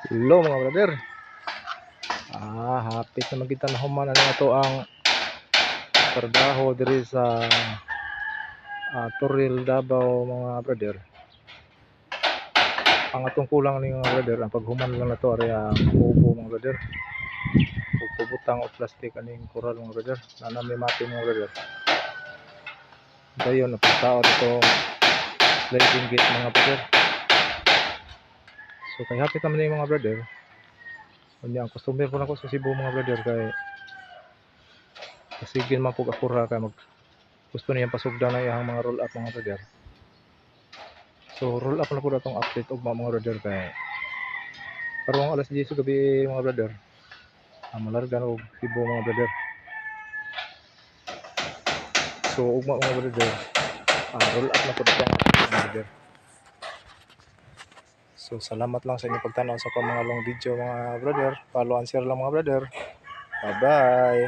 Hello mga brother. Hapit na magkita na human ano ato ang trabaho diri sa Toril Davao mga brother. Ang atong kulang ni mga brother ang paghuman lang nato ari ang ubo mga brother. Ug pubutang og plastic aning coral mga brother. Nanami mati mga brother. Dayon na pagtaon ito sliding gate mga brother. So kay hapit naman ni mga brother. Unya ang customer po nako sa Cebu mga brother kay kasigin man pug akura kay gusto niyang pasugdan na iyang mga roll up mga brother. So roll up na po itong update og mga brother kay karong alas 10 gabi mga brother. Malargan og Cebu mga brother. So ugma mga brother. Roll up na po itong update mga brother. So salamat lang sa inyong pagtanaw sa mga long video mga brother. Follow and share lang mga brother. Bye bye.